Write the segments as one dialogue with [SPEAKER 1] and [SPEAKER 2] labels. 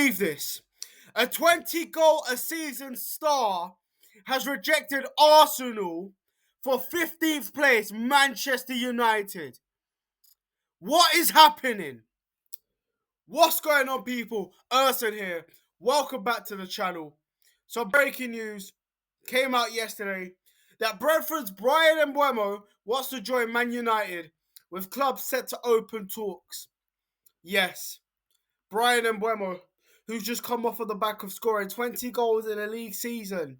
[SPEAKER 1] believe this? A 20-goal-a-season star has rejected Arsenal for 15th place Manchester United. What is happening? What's going on, people? Urson here. Welcome back to the channel. So breaking news came out yesterday that Brentford's Bryan Mbuemo wants to join Man United, with clubs set to open talks. Yes, Bryan Mbuemo, who's just come off of the back of scoring 20 goals in a league season,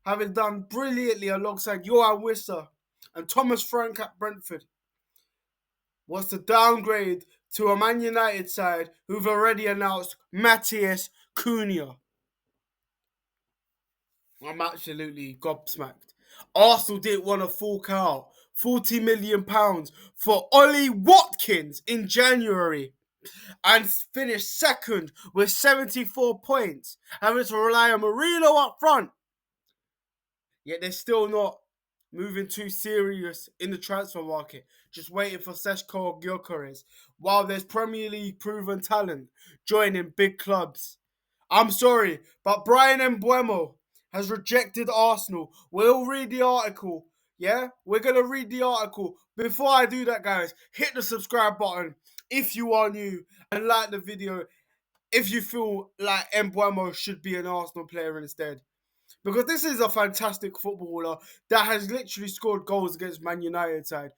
[SPEAKER 1] having done brilliantly alongside Johan Wissa and Thomas Frank at Brentford, wants to downgrade to a Man United side who've already announced Matheus Cunha. I'm absolutely gobsmacked. Arsenal didn't want to fork out £40 million for Ollie Watkins in January and finished second with 74 points, having to rely on Marino up front. Yet they're still not moving too serious in the transfer market, just waiting for Seško Gyökeres, while there's Premier League proven talent joining big clubs. I'm sorry, but Bryan Mbuemo has rejected Arsenal. We'll read the article. Yeah, we're going to read the article. Before I do that, guys, hit the subscribe button if you are new and like the video if you feel like Mbuemo should be an Arsenal player instead. Because this is a fantastic footballer that has literally scored goals against Man United side.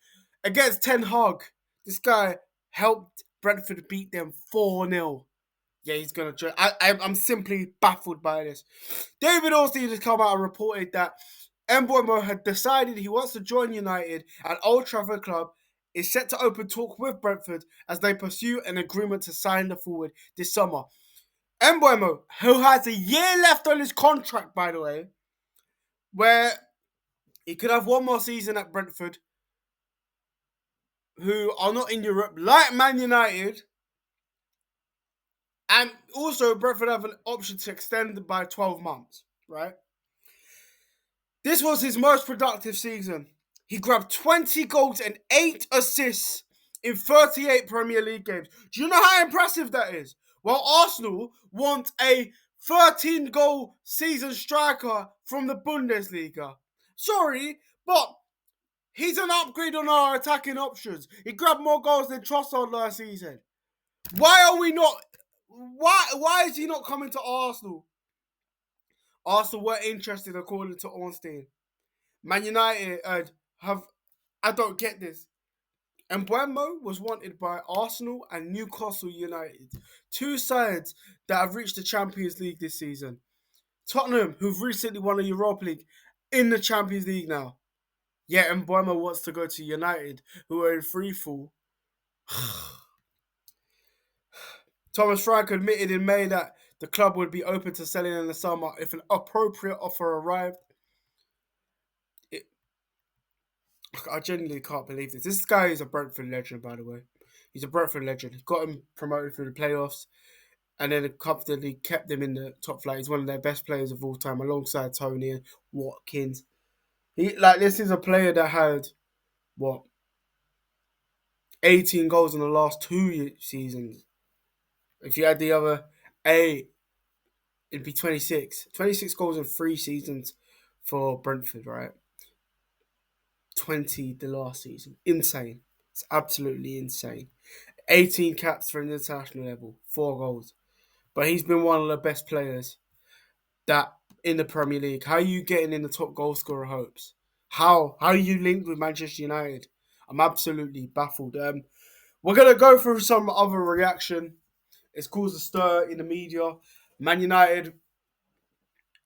[SPEAKER 1] Against Ten Hag, this guy helped Brentford beat them 4-0. Yeah, he's going to join. I'm simply baffled by this. David Ornstein has come out and reported that Mbuemo had decided he wants to join United, and Old Trafford Club is set to open talk with Brentford as they pursue an agreement to sign the forward this summer. Mbuemo, who has a year left on his contract, by the way, where he could have one more season at Brentford, who are not in Europe, like Man United. And also, Brentford have an option to extend by 12 months, right? This was his most productive season. He grabbed 20 goals and 8 assists in 38 Premier League games. Do you know how impressive that is? Well, Arsenal want a 13-goal season striker from the Bundesliga. Sorry, but he's an upgrade on our attacking options. He grabbed more goals than Trossard last season. Why are we not... Why is he not coming to Arsenal? Arsenal were interested, according to Ornstein. Man United have... I don't get this. Mbuemo was wanted by Arsenal and Newcastle United, two sides that have reached the Champions League this season. Tottenham, who've recently won the Europa League, in the Champions League now. Yet Mbuemo wants to go to United, who are in freefall. Thomas Frank admitted in May that the club would be open to selling in the summer if an appropriate offer arrived. I genuinely can't believe this. This guy is a Brentford legend, by the way. He's a Brentford legend. He got him promoted through the playoffs and then comfortably kept him in the top flight. He's one of their best players of all time, alongside Tony and Watkins. This is a player that had, 18 goals in the last 2 seasons. If you had the other 8, it'd be 26. 26 goals in 3 seasons for Brentford, right? 20 the last season. Insane. It's absolutely insane. 18 caps for an international level. 4 goals. But he's been one of the best players that in the Premier League. How are you getting in the top goal scorer hopes? How are you linked with Manchester United? I'm absolutely baffled. We're going to go through some other reaction. It's caused a stir in the media. Man United...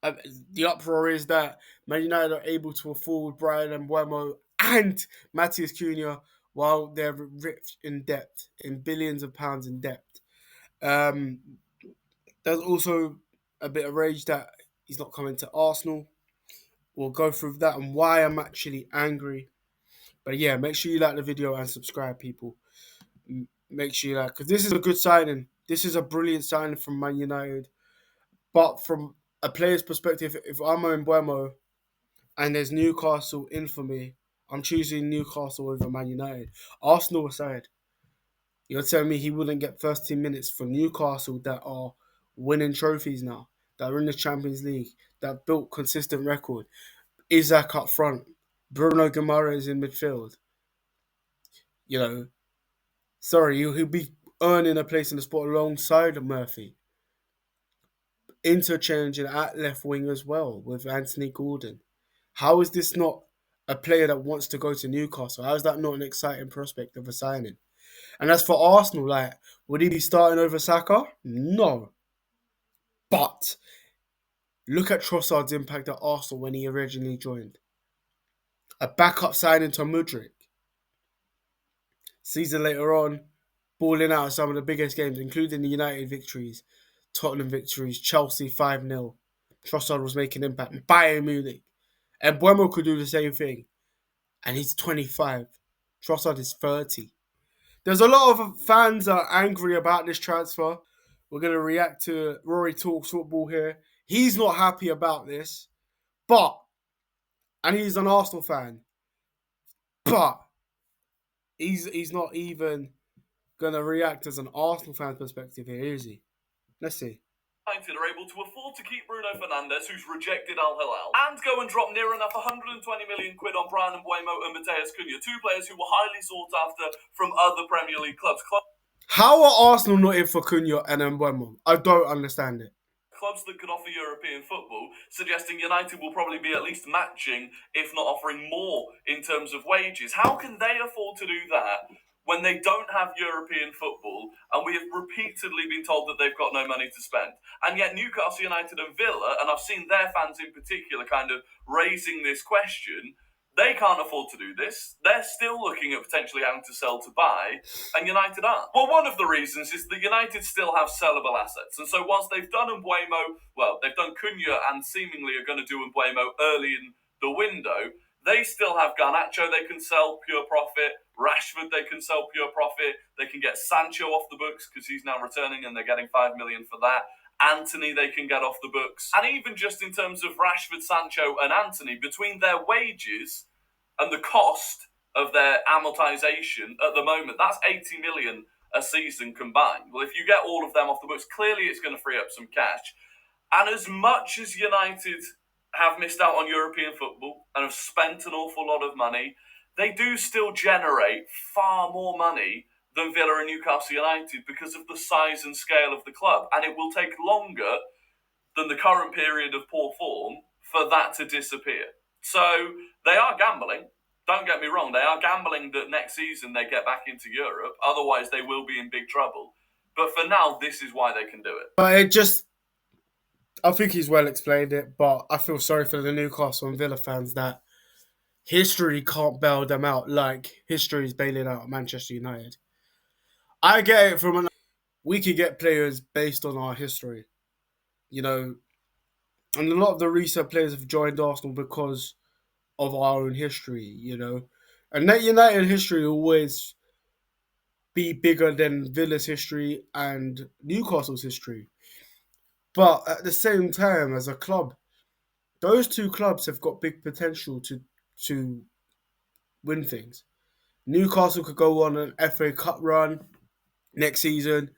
[SPEAKER 1] the uproar is that Man United are able to afford Bryan Mbuemo and Matheus Cunha while they're rich in debt, in billions of pounds in debt. There's also a bit of rage that he's not coming to Arsenal. We'll go through that and why I'm actually angry. But yeah, make sure you like the video and subscribe, people. Make sure you like, because this is a good signing. This is a brilliant signing from Man United. But from a player's perspective, if I'm Mbuemo and there's Newcastle in for me, I'm choosing Newcastle over Man United. Arsenal aside, you're telling me he wouldn't get first team minutes for Newcastle that are winning trophies now, that are in the Champions League, that built consistent record. Isaac up front, Bruno Guimaraes in midfield. You know, sorry, he'll be earning a place in the spot alongside Murphy. Interchanging at left wing as well with Anthony Gordon. How is this not a player that wants to go to Newcastle? How is that not an exciting prospect of a signing? And as for Arsenal, like, would he be starting over Saka? No. But look at Trossard's impact at Arsenal when he originally joined. A backup signing to Mudryk. Season later on, balling out some of the biggest games, including the United victories, Tottenham victories, Chelsea 5-0. Trossard was making impact. Bayern Munich. And Mbuemo could do the same thing. And he's 25. Trossard is 30. There's a lot of fans are angry about this transfer. We're going to react to Rory Talks Football here. He's not happy about this. And he's an Arsenal fan. But he's not even going to react as an Arsenal fan perspective here, is he? Let's see.
[SPEAKER 2] United are able to afford to keep Bruno Fernandes, who's rejected Al Hilal, and go and drop near enough 120 million quid on Bryan Mbuemo and Matheus Cunha, two players who were highly sought after from other Premier League clubs.
[SPEAKER 1] How are Arsenal not in for Cunha and Mbuemo? I don't understand it.
[SPEAKER 2] Clubs that could offer European football, suggesting United will probably be at least matching, if not offering more in terms of wages. How can they afford to do that when they don't have European football, and we have repeatedly been told that they've got no money to spend? And yet Newcastle United and Villa, and I've seen their fans in particular kind of raising this question, they can't afford to do this. They're still looking at potentially having to sell to buy, and United aren't. Well, one of the reasons is that United still have sellable assets. And so whilst they've done they've done Cunha and seemingly are going to do Mbuemo early in the window, they still have Garnacho they can sell pure profit. Rashford they can sell pure profit. They can get Sancho off the books because he's now returning and they're getting 5 million for that. Anthony they can get off the books. And even just in terms of Rashford, Sancho and Anthony, between their wages and the cost of their amortization at the moment, that's 80 million a season combined. Well, if you get all of them off the books, clearly it's going to free up some cash. And as much as United have missed out on European football and have spent an awful lot of money, they do still generate far more money than Villa and Newcastle United because of the size and scale of the club. And it will take longer than the current period of poor form for that to disappear. So they are gambling. Don't get me wrong. They are gambling that next season they get back into Europe. Otherwise, they will be in big trouble. But for now, this is why they can do it.
[SPEAKER 1] But I think he's well explained it, but I feel sorry for the Newcastle and Villa fans that history can't bail them out like history is bailing out Manchester United. I get it we could get players based on our history, and a lot of the recent players have joined Arsenal because of our own history, and that United history will always be bigger than Villa's history and Newcastle's history. But at the same time, as a club, those two clubs have got big potential to win things. Newcastle could go on an FA Cup run next season.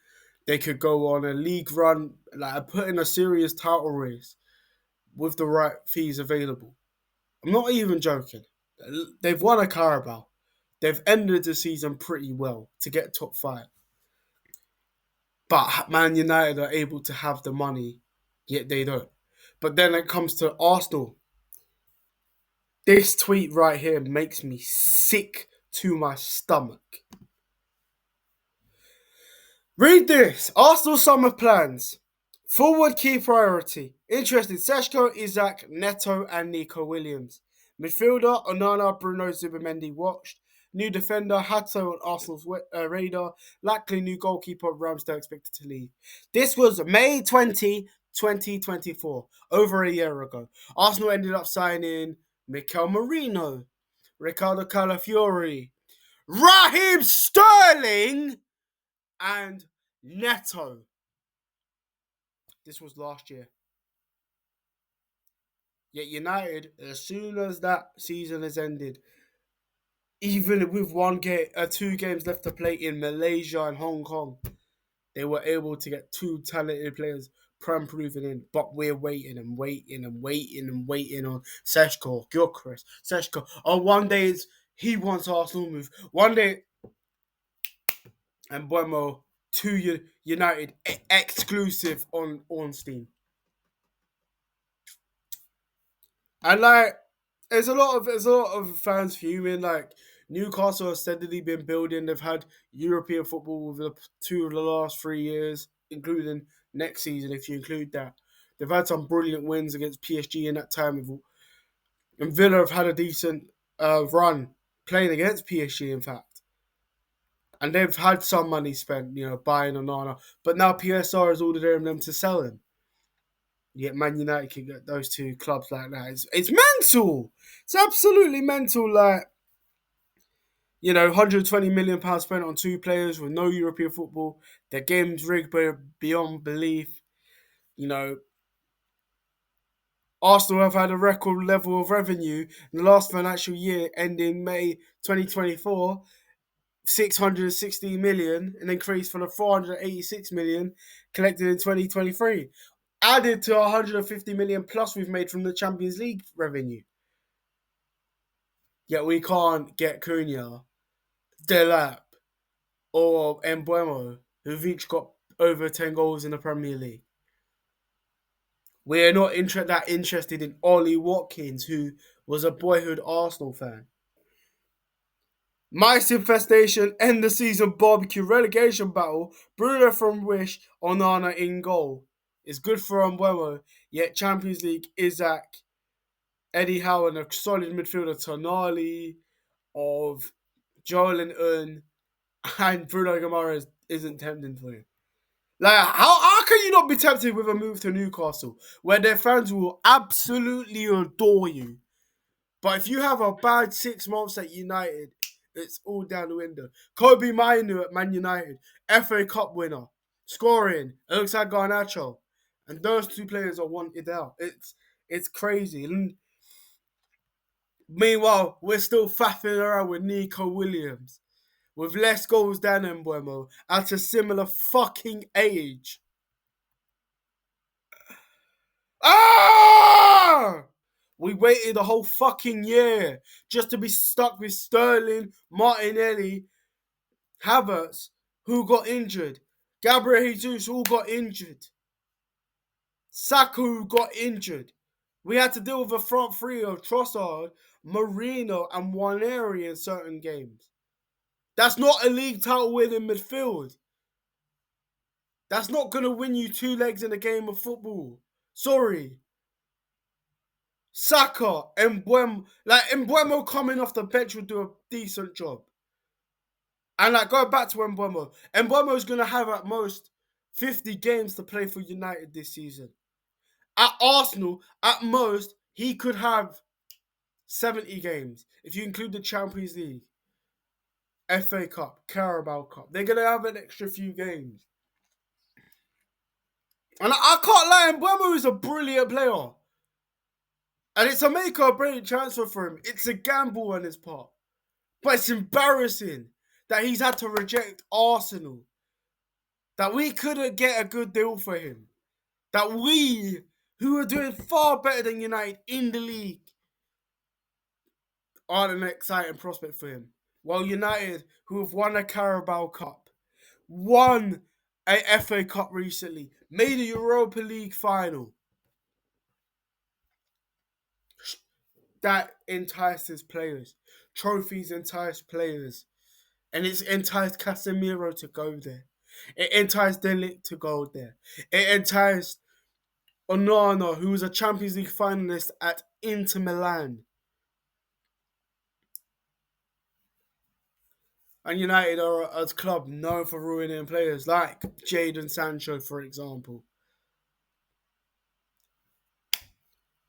[SPEAKER 1] They could go on a league run, like put in a serious title race with the right fees available. I'm not even joking. They've won a Carabao. They've ended the season pretty well to get top 5. But Man United are able to have the money, yet they don't. But then it comes to Arsenal. This tweet right here makes me sick to my stomach. Read this. Arsenal summer plans. Forward key priority. Interested Seshko, Isaac, Neto and Nico Williams. Midfielder Onana, Bruno, Zubimendi watched. New defender Hato on Arsenal's radar. Likely new goalkeeper Ramsdale expected to leave. This was May 20, 2024. Over a year ago. Arsenal ended up signing Mikel Merino, Ricardo Calafiori, Raheem Sterling and Neto. This was last year. Yet United, as soon as that season has ended, even with 2 games left to play in Malaysia and Hong Kong, they were able to get 2 talented players. Prem proving in, but we're waiting and waiting and waiting and waiting on Seshko, Gyökeres, Seshko. Oh, one day it's he wants Arsenal move. One day, and Mbuemo to United exclusive on Ornstein. And like, there's a lot of fans fuming. Like Newcastle have steadily been building. They've had European football over the two of the last 3 years, including next season if you include that. They've had some brilliant wins against PSG in that time, and Villa have had a decent run playing against PSG. In fact, and they've had some money spent, buying Onana. But now PSR has ordered them to sell him. Yet Man United can get those two clubs like that. It's mental. It's absolutely mental. Like, 120 million pounds spent on two players with no European football. Their game's rigged beyond belief. You know, Arsenal have had a record level of revenue in the last financial year, ending May 2024, 616 million, an increase from the 486 million collected in 2023. Added to 150 million plus we've made from the Champions League revenue. Yet we can't get Cunha, Delap, or Mbuemo, who've each got over 10 goals in the Premier League. We're not that interested in Ollie Watkins, who was a boyhood Arsenal fan. Mice infestation, end the season barbecue, relegation battle, Bruno from Wish, Onana in goal. It's good for Mbuemo, yet Champions League, Isaac, Eddie Howe, and a solid midfielder, Tonali, of Joel and Bruno Guimaraes isn't tempting for you. Like, how can you not be tempted with a move to Newcastle, where their fans will absolutely adore you? But if you have a bad 6 months at United, it's all down the window. Kobe Mainu at Man United, FA Cup winner, scoring alongside Garnacho, and those two players are wanted out. It's crazy. And meanwhile, we're still faffing around with Nico Williams, with less goals than Mbuemo, at a similar fucking age. Ah! We waited a whole fucking year just to be stuck with Sterling, Martinelli, Havertz, who got injured. Gabriel Jesus, who got injured. Saka, who got injured. We had to deal with a front three of Trossard, Marino, and Waneri in certain games. That's not a league title winning midfield. That's not going to win you 2 legs in a game of football. Sorry. Saka, Mbuemo coming off the bench will do a decent job. And going back to Mbuemo is going to have at most 50 games to play for United this season. At Arsenal, at most, he could have 70 games if you include the Champions League, FA Cup, Carabao Cup. They're going to have an extra few games. And I can't lie, Mbuemo is a brilliant player. And it's a make or break transfer for him. It's a gamble on his part. But it's embarrassing that he's had to reject Arsenal. That we couldn't get a good deal for him. That we, who are doing far better than United in the league, aren't an exciting prospect for him. While United, who have won a Carabao Cup, won a FA Cup recently, made a Europa League final, that entices players. Trophies entice players. And it's enticed Casemiro to go there. It enticed Delic to go there. It enticed Onana, who was a Champions League finalist at Inter Milan. And United are a club known for ruining players, like Jadon Sancho, for example.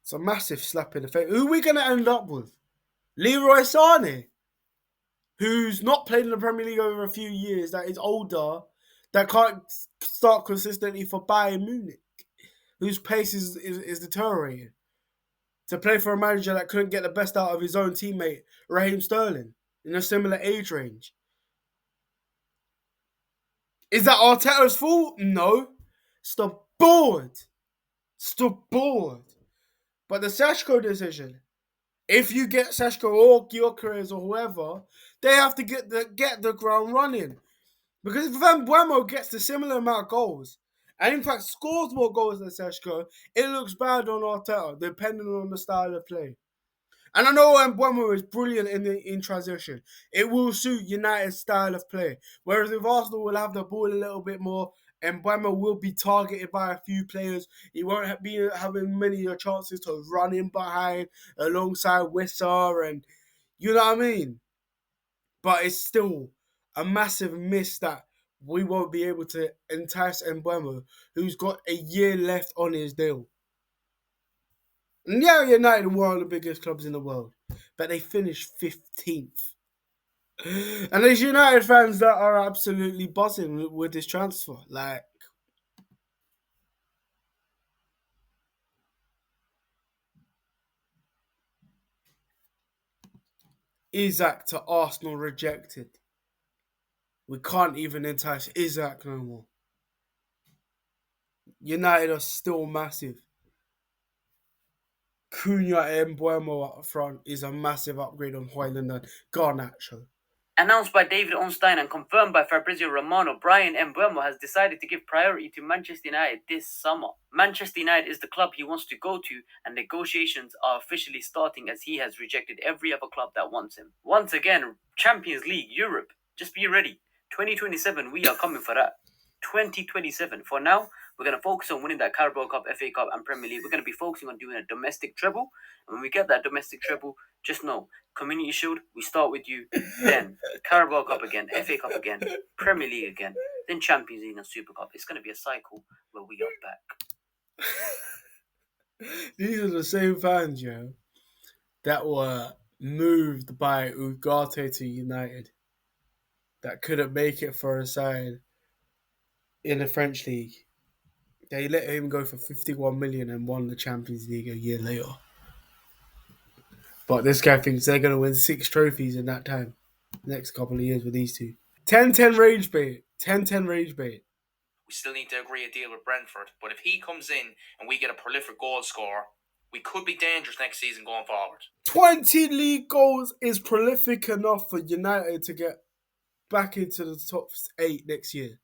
[SPEAKER 1] It's a massive slap in the face. Who are we going to end up with? Leroy Sané, who's not played in the Premier League over a few years, that is older, that can't start consistently for Bayern Munich, whose pace is deteriorating. To play for a manager that couldn't get the best out of his own teammate, Raheem Sterling, in a similar age range. Is that Arteta's fault? No. It's the bored. Still bored. But the Seshko decision, if you get Seshko or Gyökeres or whoever, they have to get the ground running. Because if Van Buemo gets the similar amount of goals, and in fact scores more goals than Seshko, it looks bad on Arteta, depending on the style of play. And I know Mbuemo is brilliant in transition. It will suit United's style of play. Whereas if Arsenal will have the ball a little bit more, and Mbuemo will be targeted by a few players. He won't be having many chances to run in behind alongside Wissa, and you know what I mean? But it's still a massive miss that we won't be able to entice Mbuemo, who's got a year left on his deal. And yeah, United are one of the biggest clubs in the world, but they finished 15th. And there's United fans that are absolutely buzzing with this transfer. Like, Isak to Arsenal rejected. We can't even entice Isak no more. United are still massive. Cunha and Mbuemo up front is a massive upgrade on Højlund and Garnacho.
[SPEAKER 3] Announced by David Ornstein and confirmed by Fabrizio Romano, Bryan Mbuemo has decided to give priority to Manchester United this summer. Manchester United is the club he wants to go to, and negotiations are officially starting as he has rejected every other club that wants him. Once again, Champions League, Europe. Just be ready. 2027, we are coming for that. 2027. For now, we're going to focus on winning that Carabao Cup, FA Cup, and Premier League. We're going to be focusing on doing a domestic treble. And when we get that domestic treble, just know, Community Shield, we start with you. Then Carabao Cup again, FA Cup again, Premier League again, then Champions League and Super Cup. It's going to be a cycle where we are back.
[SPEAKER 1] These are the same fans, that were moved by Ugarte to United, that couldn't make it for a side in the French league. They let him go for 51 million and won the Champions League a year later. But this guy thinks they're going to win 6 trophies in that time. Next couple of years with these two. 10-10 rage bait. 10-10 rage bait.
[SPEAKER 4] We still need to agree a deal with Brentford, but if he comes in and we get a prolific goal scorer, we could be dangerous next season going forward.
[SPEAKER 1] 20 league goals is prolific enough for United to get back into the top 8 next year.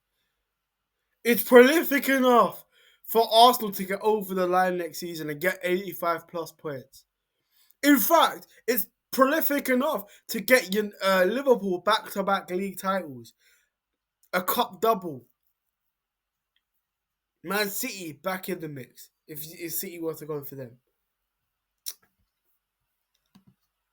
[SPEAKER 1] It's prolific enough for Arsenal to get over the line next season and get 85 plus points. In fact, it's prolific enough to get Liverpool back-to-back league titles. A cup double. Man City back in the mix if City were to go for them.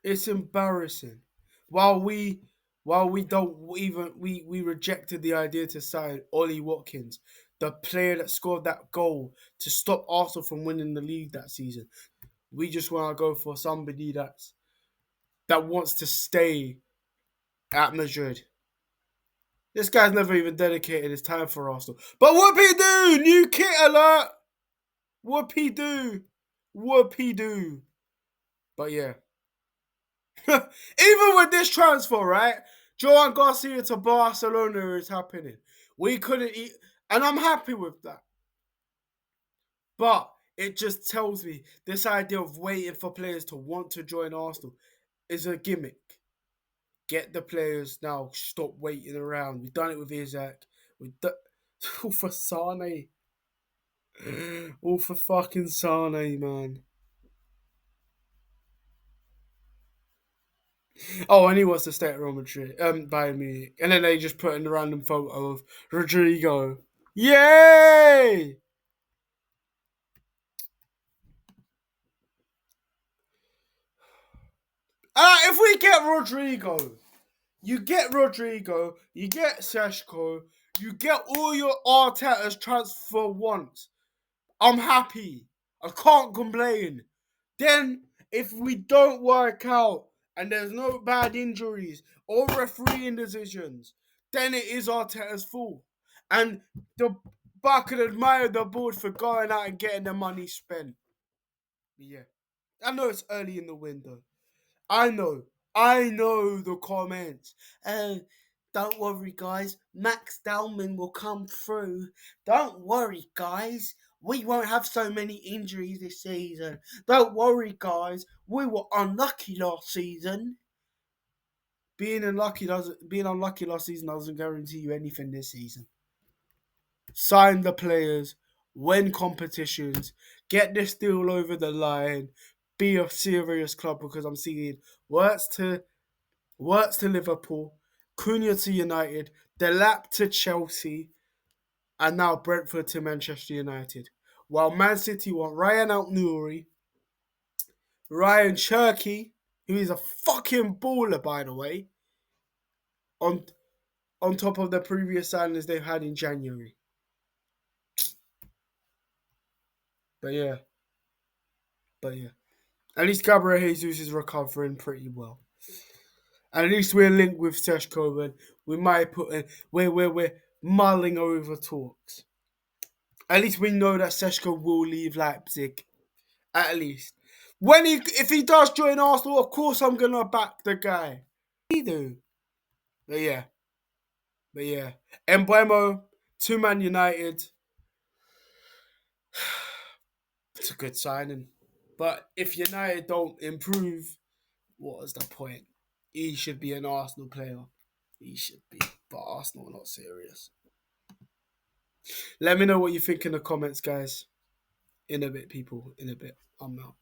[SPEAKER 1] It's embarrassing. While we don't even we rejected the idea to sign Ollie Watkins, the player that scored that goal to stop Arsenal from winning the league that season. We just want to go for somebody that wants to stay at Madrid. This guy's never even dedicated his time for Arsenal. But whoop-he do! New kit alert! Whoop-he do! Whoop-he do! But yeah. Even with this transfer, right? Joan Garcia to Barcelona is happening. We couldn't eat, and I'm happy with that. But it just tells me this idea of waiting for players to want to join Arsenal is a gimmick. Get the players now. Stop waiting around. We've done it with Isak. All for Sane. All for fucking Sane, man. Oh, and he wants to stay at Real Madrid, Bayern Munich. And then they just put in a random photo of Rodrigo. Yay! If we get Rodrigo, you get Seshko, you get all your Arteta's transfer once. I'm happy. I can't complain. Then, if we don't work out and there's no bad injuries or refereeing decisions, then it is Arteta's fault. And I could admire the board for going out and getting the money spent. Yeah. I know it's early in the window. I know the comments. Don't worry, guys. Max Dowman will come through. Don't worry, guys. we won't have so many injuries this season. Don't worry, guys. We were unlucky last season. Being unlucky last season doesn't guarantee you anything this season. Sign the players, win competitions, get this deal over the line, be a serious club, because I'm seeing Wirtz to Liverpool, Cunha to United, Delap to Chelsea, and now Brentford to Manchester United. While Man City want Ryan Nouri, Ryan Cherky, who is a fucking baller, by the way, on top of the previous signings they've had in January. But yeah. At least Gabriel Jesus is recovering pretty well. And at least we're linked with Seshko, and we might put in we're mulling over talks. At least we know that Seshko will leave Leipzig. At least. If he does join Arsenal, of course I'm gonna back the guy. He do. But yeah. Mbuemo to Man United. It's a good signing. But if United don't improve, what is the point? He should be an Arsenal player. He should be. But Arsenal are not serious. Let me know what you think in the comments, guys. In a bit, people. In a bit. I'm out.